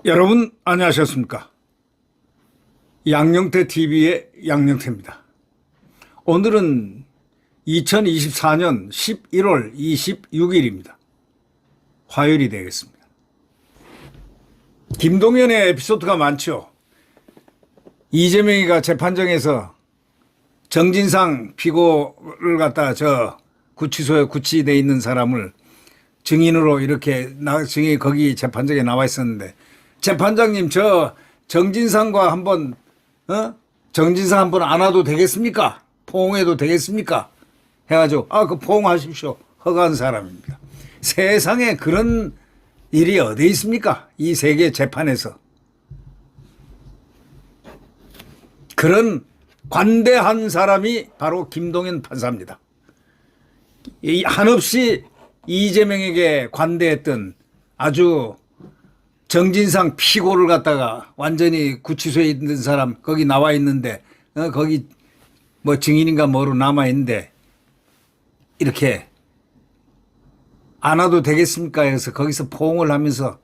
여러분 안녕하셨습니까? 양영태 TV의 양영태입니다. 오늘은 2024년 11월 26일입니다. 화요일이 되겠습니다. 김동연의 에피소드가 많죠. 이재명이가 재판정에서 정진상 피고를 갖다 구치소에 구치돼 있는 사람을 증인으로 이렇게 증인이 거기 재판정에 나와 있었는데, 재판장님 저 정진상과 한번 정진상 한번 안아도 되겠습니까? 포옹해도 되겠습니까? 해가지고 그 포옹하십시오. 허가한 사람입니다. 세상에 그런 일이 어디 있습니까? 이 세계 재판에서. 그런 관대한 사람이 바로 김동연 판사입니다. 한없이 이재명에게 관대했던, 아주 정진상 피고를 갖다가 완전히 구치소에 있는 사람 거기 나와 있는데, 거기 뭐 증인인가 뭐로 남아 있는데 이렇게 안아도 되겠습니까? 해서 거기서 포옹을 하면서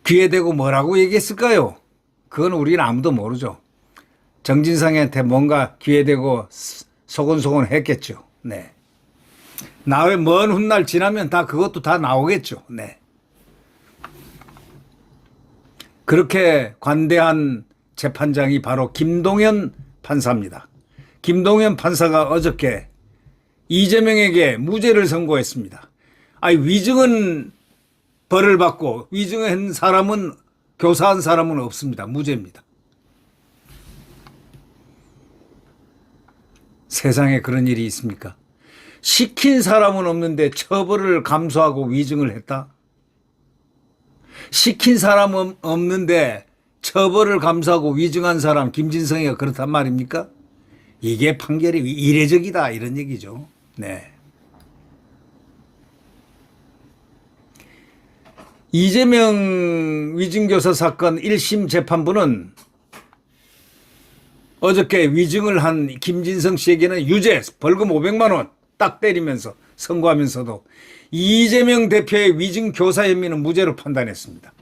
귀에 대고 뭐라고 얘기했을까요? 그건 우리는 아무도 모르죠. 정진상한테 뭔가 귀에 대고 소곤소곤 했겠죠. 네. 나의 먼 훗날 지나면 다 그것도 다 나오겠죠. 네. 그렇게 관대한 재판장이 바로 김동연 판사입니다. 김동연 판사가 어저께 이재명에게 무죄를 선고했습니다. 위증은 벌을 받고 위증한 사람은, 교사한 사람은 없습니다. 무죄입니다. 세상에 그런 일이 있습니까? 시킨 사람은 없는데 처벌을 감수하고 위증을 했다? 시킨 사람은 없는데 처벌을 감수하고 위증한 사람 김진성이가 그렇단 말입니까? 이게 판결이 이례적이다 이런 얘기죠. 네. 이재명 위증교사 사건 1심 재판부는 어저께 위증을 한 김진성 씨에게는 유죄, 벌금 500만 원 딱 때리면서 선고하면서도 이재명 대표의 위증 교사 혐의는 무죄로 판단했습니다.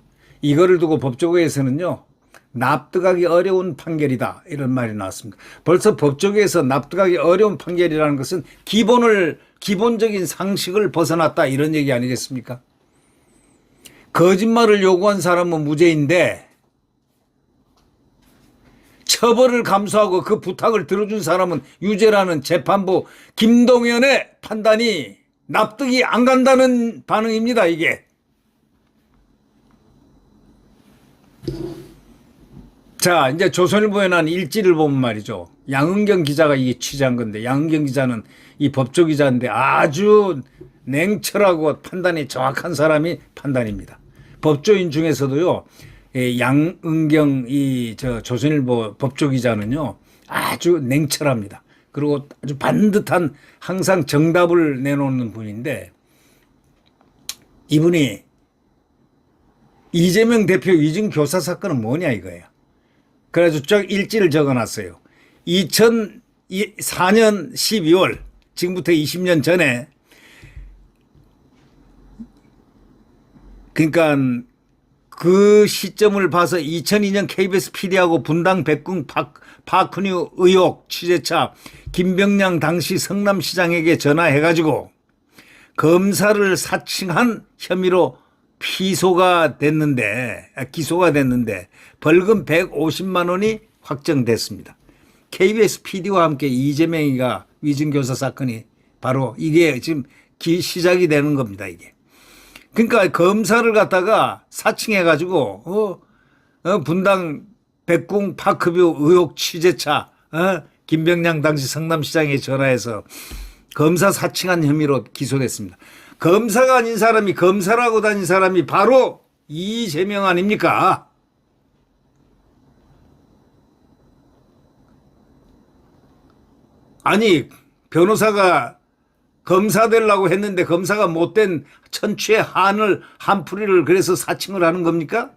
이거를 두고 법조계에서는요, 납득하기 어려운 판결이다 이런 말이 나왔습니다. 벌써 법조계에서 납득하기 어려운 판결이라는 것은 기본적인 상식을 벗어났다 이런 얘기 아니겠습니까? 거짓말을 요구한 사람은 무죄인데 처벌을 감수하고 그 부탁을 들어준 사람은 유죄라는 재판부 김동연의 판단이 납득이 안 간다는 반응입니다. 이게. 자, 이제 조선일보에 난 일지를 보면 말이죠. 양은경 기자가 이게 취재한 건데, 양은경 기자는 이 법조 기자인데 아주 냉철하고 판단이 정확한 사람이 판단입니다. 법조인 중에서도요, 양은경 조선일보 법조 기자는요, 아주 냉철합니다. 그리고 아주 반듯한, 항상 정답을 내놓는 분인데, 이분이 이재명 대표 위증 교사 사건은 뭐냐 이거예요. 그래가지고 쭉 일지를 적어놨어요. 2004년 12월, 지금부터 20년 전에, 그러니까 그 시점을 봐서 2002년 KBS PD하고 분당 백궁 파크뉴 의혹 취재차 김병량 당시 성남시장에게 전화해가지고 검사를 사칭한 혐의로 기소가 됐는데 벌금 150만 원이 확정됐습니다. KBS PD와 함께 이재명이가 위증교사 사건이 바로 이게 지금 시작이 되는 겁니다. 이게. 그러니까 검사를 갖다가 사칭해가지고 분당 백궁 파크뷰 의혹 취재차 김병량 당시 성남시장에 전화해서 검사 사칭한 혐의로 기소됐습니다. 검사가 아닌 사람이 검사라고 다닌 사람이 바로 이재명 아닙니까? 아니, 변호사가 검사 되려고 했는데 검사가 못된 천추의 한풀이를 그래서 사칭을 하는 겁니까?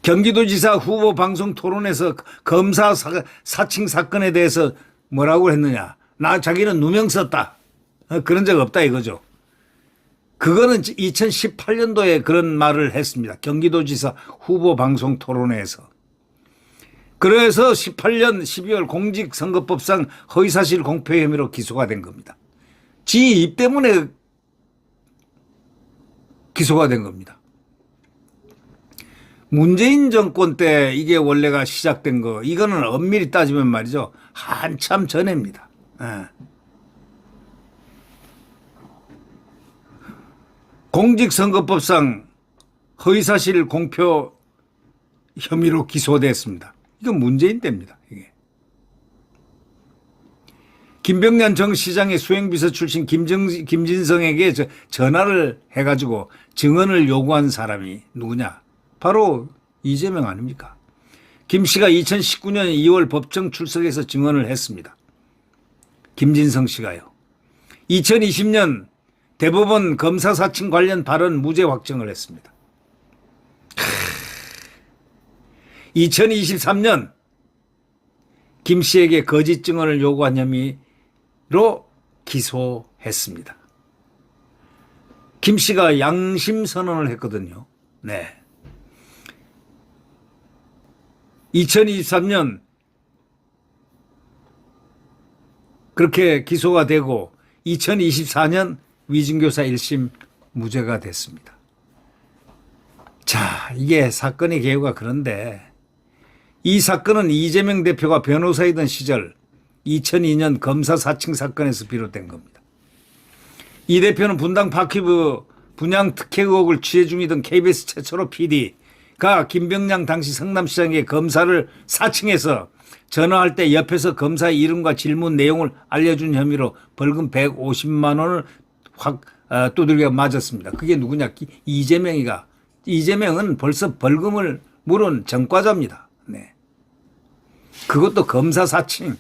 경기도지사 후보 방송 토론에서 검사 사칭 사건에 대해서 뭐라고 했느냐. 자기는 누명 썼다. 그런 적 없다 이거죠. 그거는 2018년도에 그런 말을 했습니다. 경기도지사 후보 방송 토론회에서. 그래서 18년 12월 공직선거법상 허위사실 공표 혐의로 기소가 된 겁니다. 지 입 때문에 기소가 된 겁니다. 문재인 정권 때 이게 원래가 시작된 거, 이거는 엄밀히 따지면 말이죠. 한참 전입니다. 공직선거법상 허위사실 공표 혐의로 기소됐습니다. 이건 문재인 때입니다. 이게. 김병년 정 시장의 수행비서 출신 김진성에게 전화를 해가지고 증언을 요구한 사람이 누구냐? 바로 이재명 아닙니까? 김 씨가 2019년 2월 법정 출석해서 증언을 했습니다. 김진성 씨가요. 2020년 대법원 검사 사칭 관련 발언 무죄 확정을 했습니다. 2023년 김 씨에게 거짓 증언을 요구한 혐의로 기소했습니다. 김 씨가 양심 선언을 했거든요. 네. 2023년 그렇게 기소가 되고 2024년 위증교사 1심 무죄가 됐습니다. 자, 이게 사건의 개요가 그런데 이 사건은 이재명 대표가 변호사이던 시절 2002년 검사 사칭 사건에서 비롯된 겁니다. 이 대표는 분당 파큐브 분양 특혜 의혹을 취해 중이던 KBS 최초로 PD가 김병량 당시 성남시장의 검사를 사칭해서 전화할 때 옆에서 검사 이름과 질문 내용을 알려준 혐의로 벌금 150만 원을 확 두들겨 맞았습니다. 그게 누구냐? 이재명은 벌써 벌금을 물은 전과자입니다. 네. 그것도 검사 사칭.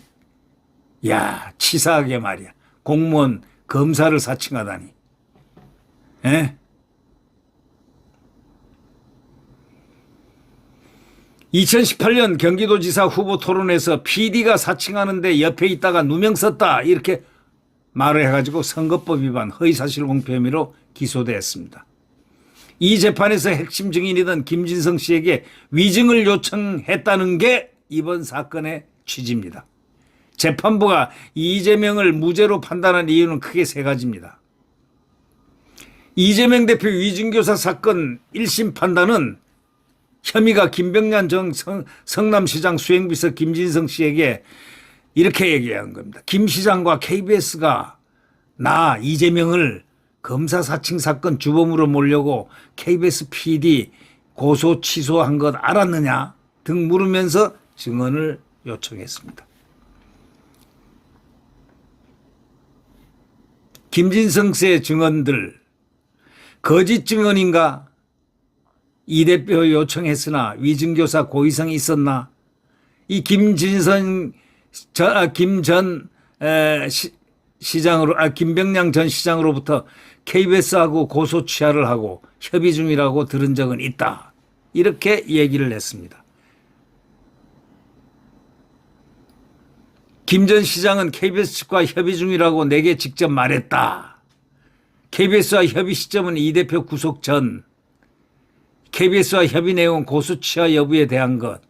야, 치사하게 말이야. 공무원 검사를 사칭하다니. 예? 2018년 경기도지사 후보 토론에서 PD가 사칭하는데 옆에 있다가 누명 썼다 이렇게 말을 해가지고 선거법 위반 허위사실 공표 혐의로 기소되었습니다. 이 재판에서 핵심 증인이던 김진성 씨에게 위증을 요청했다는 게 이번 사건의 취지입니다. 재판부가 이재명을 무죄로 판단한 이유는 크게 세 가지입니다. 이재명 대표 위증교사 사건 1심 판단은 혐의가 김병년 정 성남시장 수행비서 김진성 씨에게 이렇게 얘기한 겁니다. 김 시장과 KBS가 나 이재명을 검사 사칭 사건 주범으로 몰려고 KBS PD 고소 취소한 것 알았느냐 등 물으면서 증언을 요청했습니다. 김진성 씨의 증언들 거짓 증언인가? 이 대표 요청했으나 위증교사 고의성이 있었나? 이 김병량 전 시장으로부터 KBS하고 고소 취하를 하고 협의 중이라고 들은 적은 있다. 이렇게 얘기를 했습니다. 김 전 시장은 KBS 측과 협의 중이라고 내게 직접 말했다. KBS와 협의 시점은 이 대표 구속 전, KBS와 협의 내용은 고소 취하 여부에 대한 것.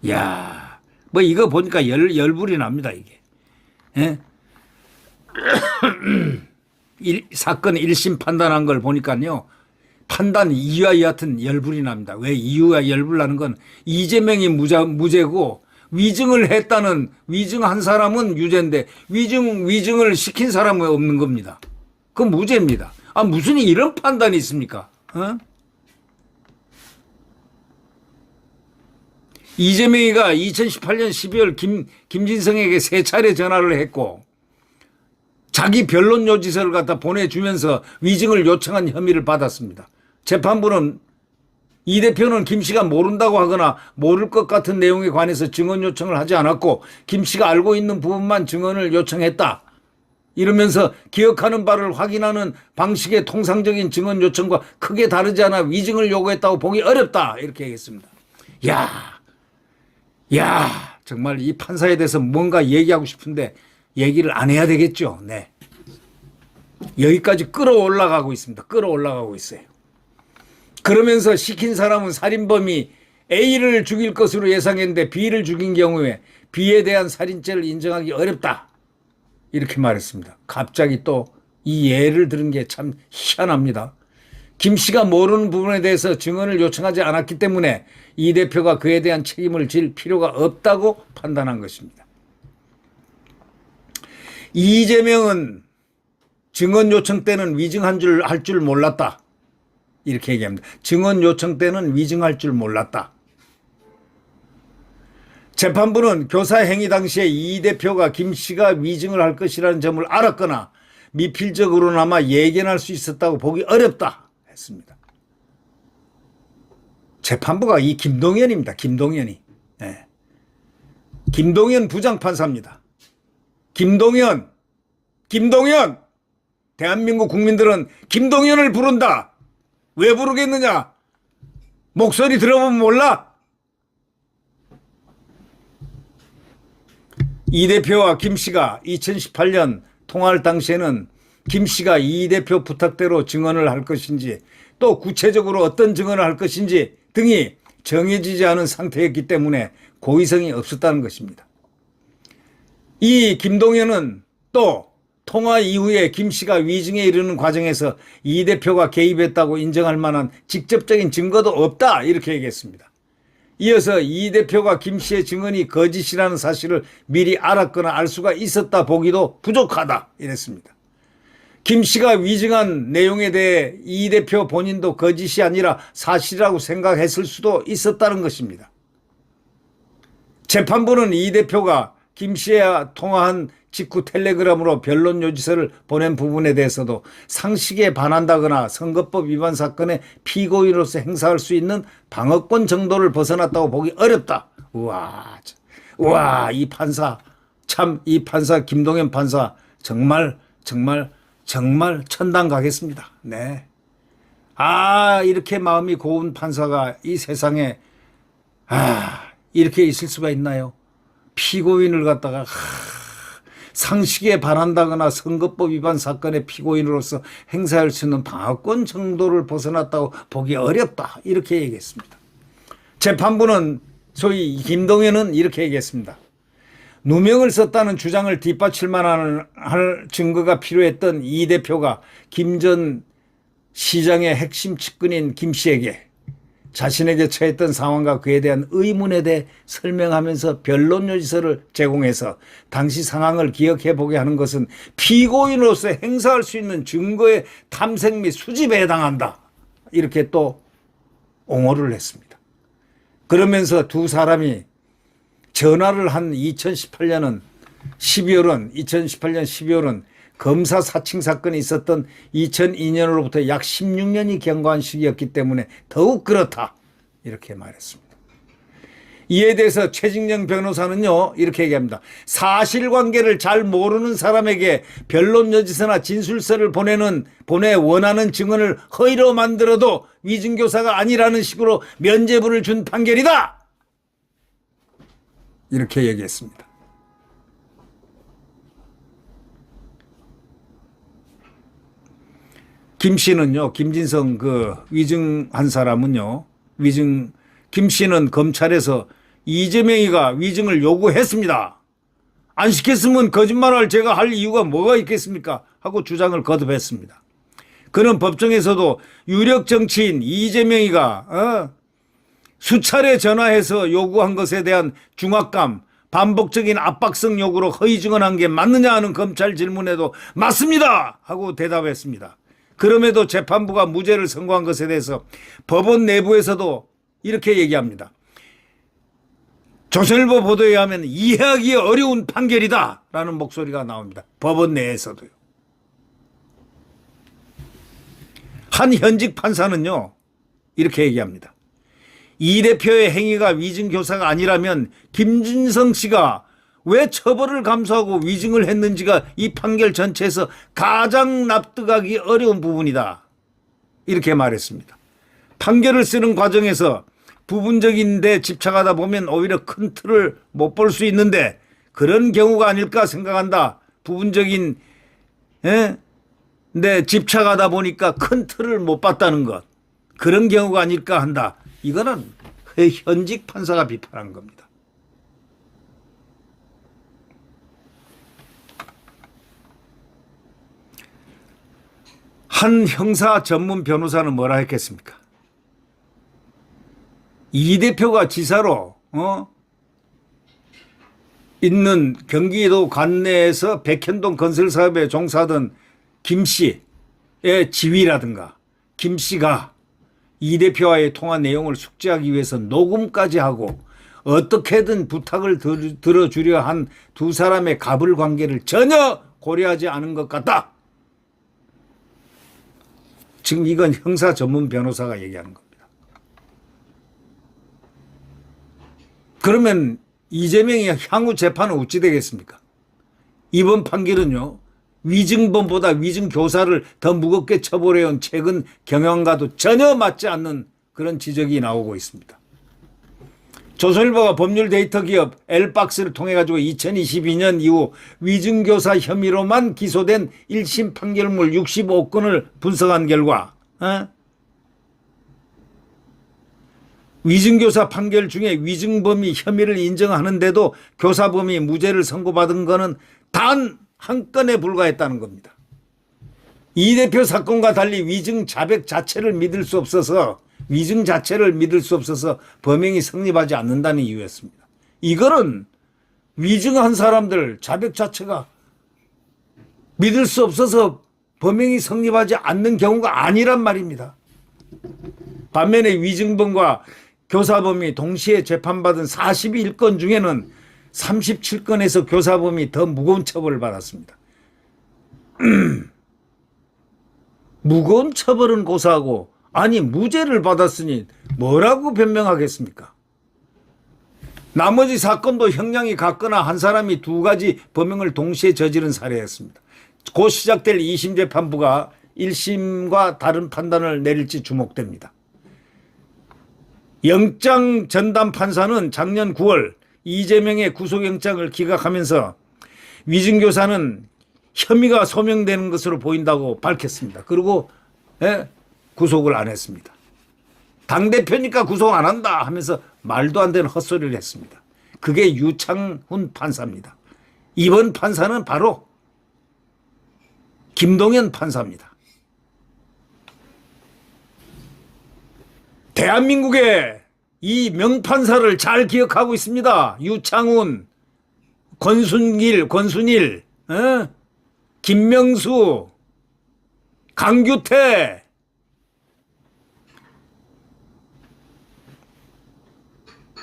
야, 뭐 이거 보니까 열불이 납니다, 이게. 예? 사건 1심 판단한 걸 보니까요. 판단 이유와 여하튼 열불이 납니다. 왜 이유가 열불 나는 건 이재명이 무죄고 위증을 했다는 위증한 사람은 유죄인데 위증을 시킨 사람은 없는 겁니다. 그건 무죄입니다. 아, 무슨 이런 판단이 있습니까? 어? 이재명이가 2018년 12월 김진성에게 3차례 전화를 했고 자기 변론 요지서를 갖다 보내주면서 위증을 요청한 혐의를 받았습니다. 재판부는 이 대표는 김 씨가 모른다고 하거나 모를 것 같은 내용에 관해서 증언 요청을 하지 않았고 김 씨가 알고 있는 부분만 증언을 요청했다. 이러면서 기억하는 바를 확인하는 방식의 통상적인 증언 요청과 크게 다르지 않아 위증을 요구했다고 보기 어렵다. 이렇게 얘기했습니다. 정말 이 판사에 대해서 뭔가 얘기하고 싶은데 얘기를 안 해야 되겠죠. 네. 여기까지 끌어올라가고 있습니다. 끌어올라가고 있어요. 그러면서 시킨 사람은 살인범이 A를 죽일 것으로 예상했는데 B를 죽인 경우에 B에 대한 살인죄를 인정하기 어렵다. 이렇게 말했습니다. 갑자기 또 이 예를 들은 게 참 희한합니다. 김 씨가 모르는 부분에 대해서 증언을 요청하지 않았기 때문에 이 대표가 그에 대한 책임을 질 필요가 없다고 판단한 것입니다. 이재명은 증언 요청 때는 할 줄 몰랐다. 이렇게 얘기합니다. 증언 요청 때는 위증할 줄 몰랐다. 재판부는 교사 행위 당시에 이 대표가 김 씨가 위증을 할 것이라는 점을 알았거나 미필적으로나마 예견할 수 있었다고 보기 어렵다 했습니다. 재판부가 이 김동연입니다. 김동연이. 네. 김동연 부장판사입니다. 김동연. 대한민국 국민들은 김동연을 부른다. 왜 부르겠느냐? 목소리 들어보면 몰라? 이 대표와 김 씨가 2018년 통화할 당시에는 김 씨가 이 대표 부탁대로 증언을 할 것인지 또 구체적으로 어떤 증언을 할 것인지 등이 정해지지 않은 상태였기 때문에 고의성이 없었다는 것입니다. 이 김동연은 또 통화 이후에 김 씨가 위증에 이르는 과정에서 이 대표가 개입했다고 인정할 만한 직접적인 증거도 없다 이렇게 얘기했습니다. 이어서 이 대표가 김 씨의 증언이 거짓이라는 사실을 미리 알았거나 알 수가 있었다 보기도 부족하다 이랬습니다. 김 씨가 위증한 내용에 대해 이 대표 본인도 거짓이 아니라 사실이라고 생각했을 수도 있었다는 것입니다. 재판부는 이 대표가 김 씨와 통화한 직후 텔레그램으로 변론 요지서를 보낸 부분에 대해서도 상식에 반한다거나 선거법 위반 사건의 피고인으로서 행사할 수 있는 방어권 정도를 벗어났다고 보기 어렵다. 우와, 이 판사 김동연 판사 정말 천당 가겠습니다. 네. 이렇게 마음이 고운 판사가 이 세상에 이렇게 있을 수가 있나요? 피고인을 갖다가 상식에 반한다거나 선거법 위반 사건의 피고인으로서 행사할 수 있는 방어권 정도를 벗어났다고 보기 어렵다. 이렇게 얘기했습니다. 재판부는 소위 김동연은 이렇게 얘기했습니다. 누명을 썼다는 주장을 뒷받칠 만한 증거가 필요했던 이 대표가 김 전 시장의 핵심 측근인 김 씨에게 자신에게 처했던 상황과 그에 대한 의문에 대해 설명하면서 변론 요지서를 제공해서 당시 상황을 기억해 보게 하는 것은 피고인으로서 행사할 수 있는 증거의 탐색 및 수집에 해당한다. 이렇게 또 옹호를 했습니다. 그러면서 두 사람이 전화를 한 2018년 12월은 검사 사칭 사건이 있었던 2002년으로부터 약 16년이 경과한 시기였기 때문에 더욱 그렇다. 이렇게 말했습니다. 이에 대해서 최진영 변호사는요. 이렇게 얘기합니다. 사실관계를 잘 모르는 사람에게 변론 여지서나 진술서를 보내 원하는 증언을 허위로 만들어도 위증교사가 아니라는 식으로 면죄부를 준 판결이다. 이렇게 얘기했습니다. 김 씨는요, 김진성 위증한 사람은요, 김 씨는 검찰에서 이재명이가 위증을 요구했습니다. 안 시켰으면 거짓말을 제가 할 이유가 뭐가 있겠습니까? 하고 주장을 거듭했습니다. 그는 법정에서도 유력 정치인 이재명이가 수차례 전화해서 요구한 것에 대한 중압감, 반복적인 압박성 요구로 허위 증언한 게 맞느냐 하는 검찰 질문에도 맞습니다! 하고 대답했습니다. 그럼에도 재판부가 무죄를 선고한 것에 대해서 법원 내부에서도 이렇게 얘기합니다. 조선일보 보도에 의하면 이해하기 어려운 판결이다 라는 목소리가 나옵니다. 법원 내에서도요. 한 현직 판사는요. 이렇게 얘기합니다. 이 대표의 행위가 위증교사가 아니라면 김진성 씨가 왜 처벌을 감수하고 위증을 했는지가 이 판결 전체에서 가장 납득하기 어려운 부분이다. 이렇게 말했습니다. 판결을 쓰는 과정에서 부분적인 데 집착하다 보면 오히려 큰 틀을 못 볼 수 있는데 그런 경우가 아닐까 생각한다. 부분적인 데 집착하다 보니까 큰 틀을 못 봤다는 것. 그런 경우가 아닐까 한다. 이거는 현직 판사가 비판한 겁니다. 한 형사 전문 변호사는 뭐라 했겠습니까? 이 대표가 지사로 있는 경기도 관내에서 백현동 건설사업에 종사하던 김 씨의 지위라든가 김 씨가 이 대표와의 통화 내용을 숙지하기 위해서 녹음까지 하고 어떻게든 부탁을 들어주려 한 두 사람의 갑을 관계를 전혀 고려하지 않은 것 같다. 지금 이건 형사 전문 변호사가 얘기하는 겁니다. 그러면 이재명이 향후 재판은 어찌 되겠습니까? 이번 판결은요, 위증범보다 위증교사를 더 무겁게 처벌해온 최근 경향과도 전혀 맞지 않는 그런 지적이 나오고 있습니다. 조선일보가 법률 데이터 기업 엘박스를 통해 가지고 2022년 이후 위증교사 혐의로만 기소된 1심 판결물 65건을 분석한 결과 위증교사 판결 중에 위증범이 혐의를 인정하는데도 교사범이 무죄를 선고받은 것은 단 한 건에 불과했다는 겁니다. 이 대표 사건과 달리 위증 자백 자체를 믿을 수 없어서 범행이 성립하지 않는다는 이유였습니다. 이거는 위증한 사람들 자백 자체가 믿을 수 없어서 범행이 성립하지 않는 경우가 아니란 말입니다. 반면에 위증범과 교사범이 동시에 재판받은 41건 중에는 37건에서 교사범이 더 무거운 처벌을 받았습니다. 무거운 처벌은 고사하고 아니 무죄를 받았으니 뭐라고 변명하겠습니까? 나머지 사건도 형량이 같거나 한 사람이 두 가지 범행을 동시에 저지른 사례였습니다. 곧 시작될 2심 재판부가 1심과 다른 판단을 내릴지 주목됩니다. 영장 전담 판사는 작년 9월 이재명의 구속영장을 기각하면서 위증교사는 혐의가 소명되는 것으로 보인다고 밝혔습니다. 그리고 구속을 안 했습니다. 당대표니까 구속 안 한다 하면서 말도 안 되는 헛소리를 했습니다. 그게 유창훈 판사입니다. 이번 판사는 바로 김동연 판사입니다. 대한민국의 이 명판사를 잘 기억하고 있습니다. 유창훈, 권순일, 김명수, 강규태,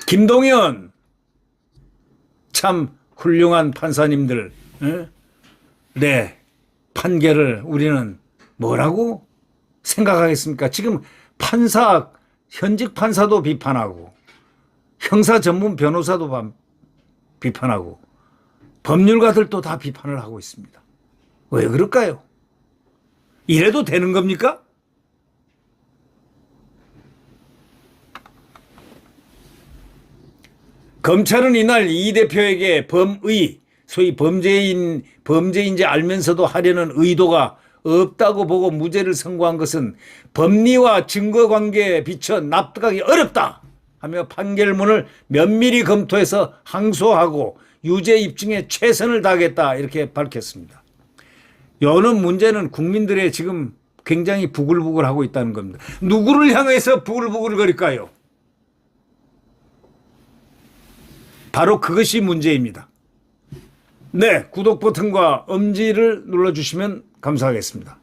김동연, 참 훌륭한 판사님들. 네, 판결을 우리는 뭐라고 생각하겠습니까? 지금 현직 판사도 비판하고 형사 전문 변호사도 비판하고 법률가들도 다 비판을 하고 있습니다. 왜 그럴까요? 이래도 되는 겁니까? 검찰은 이날 이 대표에게 소위 범죄인지 알면서도 하려는 의도가 없다고 보고 무죄를 선고한 것은 법리와 증거관계에 비춰 납득하기 어렵다 하며 판결문을 면밀히 검토해서 항소하고 유죄 입증에 최선을 다하겠다 이렇게 밝혔습니다. 여는 문제는 국민들의 지금 굉장히 부글부글하고 있다는 겁니다. 누구를 향해서 부글부글거릴까요? 바로 그것이 문제입니다. 네, 구독 버튼과 엄지를 눌러주시면 감사하겠습니다.